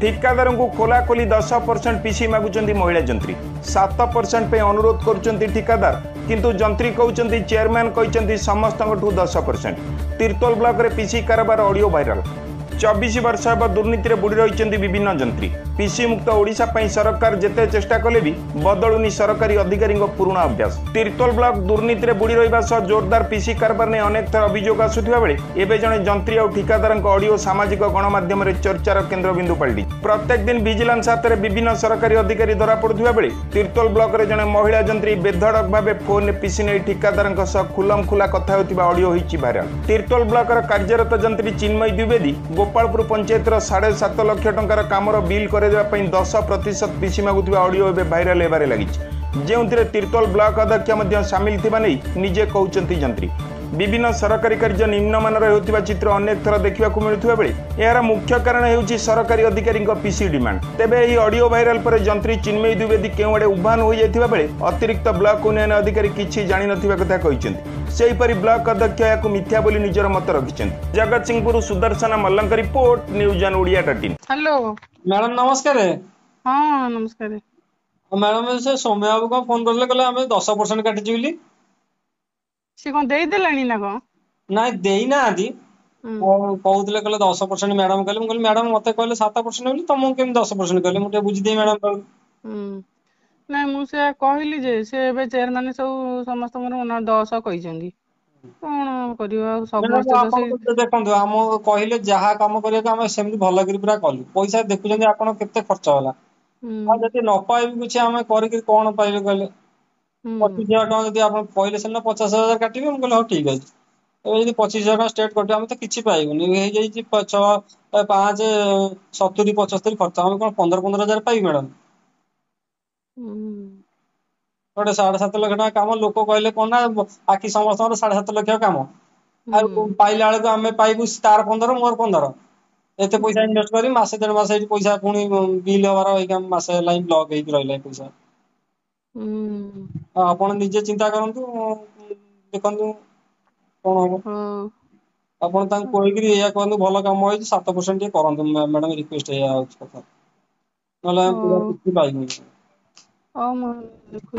ठिकादार को खोलाखोली 10% पीसी मागुंट महिला जंत्री 7% पे अनुरोध करुँच ठिकादार किंतु जंत्री कहते चेयरमैन कहते समस्त 10%। तिर्तोल ब्लॉक रे पीसी कारोबार ऑडियो वायरल 24 वर्ष हे दुर्नीति बुड़ी रही विभिन्न जंत्री पीसी मुक्त ओडिशा सरकार जेते चेष्टा कले भी बदलुनी सरकारी अधिकारी पुराणा अभ्यास। तिर्तोल ब्लॉक दुर्नीति बुड़ी रहा सह जोरदार पीसी कारबार ने अनेक थर अभियोग आसुवा बेले एवं जड़े जंत्री और ठिकादार ऑडियो सामाजिक गणमाध्यम चर्चार केन्द्रबिंदु पलटि। प्रत्येक दिन विजिलेंस हाथ में विभिन्न सरकारी अधिकारी धरा पड़ुवा बेले तिर्तोल ब्लॉक रे जड़े महिला जंत्री बेधड़क भाव फोन में पीसी नहीं ठिकादार खुलम खुला कथा होता ऑडियो होती भाइराल। तिर्तोल ब्लॉक कार्यरत जंत्री चिन्मयी द्विवेदी गोपालपुर पंचायत 7.5 लाख टंकार कामर बिल कर 10% पीसी मागुवा ऑडियो एवं भाइराल होबार लगी जो तिर्तोल ब्लॉक अध्यक्ष सामिल थिबा नहीं निजे कहते जंत्री। विभिन्न सरकारी कार्य निम्नमानर होतिबा चित्र अनेक थर देखा मिलुवा बेले यार मुख्य कारण होउछि सरकारी अधिकारी पीसी डिमांड। तेबे यह ऑडियो वायरल पर जंत्री चिन्मयी द्विवेदी केउडे उभान हो जाइथिबा बेले अतिरिक्त ब्लॉक उन्नयन अधिकारी किछि जानि नथिबा कथा कहिसेंति। सेहीपरि ब्लॉक अध्यक्ष याकु मिथ्या बोली निजर मत रखिसेंति। जगत सिंहपुर सुदर्शन मल्लंक report news on Odia 13। Hello madam नमस्कार। हाँ नमस्कार मैडम से सौम्य बाबू को फोन करले कहले हमें 10% काटिची बोली सी कौन दे देलानी ना कौन ना देई ना आदि कहउतले कहले 10% मैडम कहले कहले मैडम मते कहले 7% बोली तुमको केम 10% कहले मुटे बुझी दे मैडम कहले ना मु से कहली जे से एबे चेयरमैन सब समस्त मन 10 कहिसेंदी कोन करियो समस्त तो देखंतु हम कहले जहा काम करियो हम सेमि भलो करी पूरा कलु पैसा देखुजंदी आपण केते खर्च होला आ जति न पाइबी कुछ हम करि कोन पाइबे कहले 25,000 टका जदि आप कहले से 50,000 काटिबे हम कहले हो ठीक अछि ए यदि 25,000 टका स्टेट कटि हम त किछि पाइबुनी हे जाई 5 5 70 75 खर्च हम कोन 15,000 पाइबे मैडम गोटे 7.5 लाख टका काम लोक कहले कोन ना आखि समस्त 7.5 लाख काम आ पाइला बेले आमे पाइबु तार 15 मोर 15 एते पैसा इन्वेस्ट करी मासे 1.5 मास एठी पैसा पुनी बिल हवार होई काम मासे लाइन ब्लॉक हेक रहले पैसा आपण निजे चिंता करंतु देखंतु कोन हो आपण ता कोइगिरी या कहंतु भलो काम होई 7% ये करंतु मैडम रिक्वेस्ट है कथा नले हम पूरा किछि पाइबु। ओ म देखु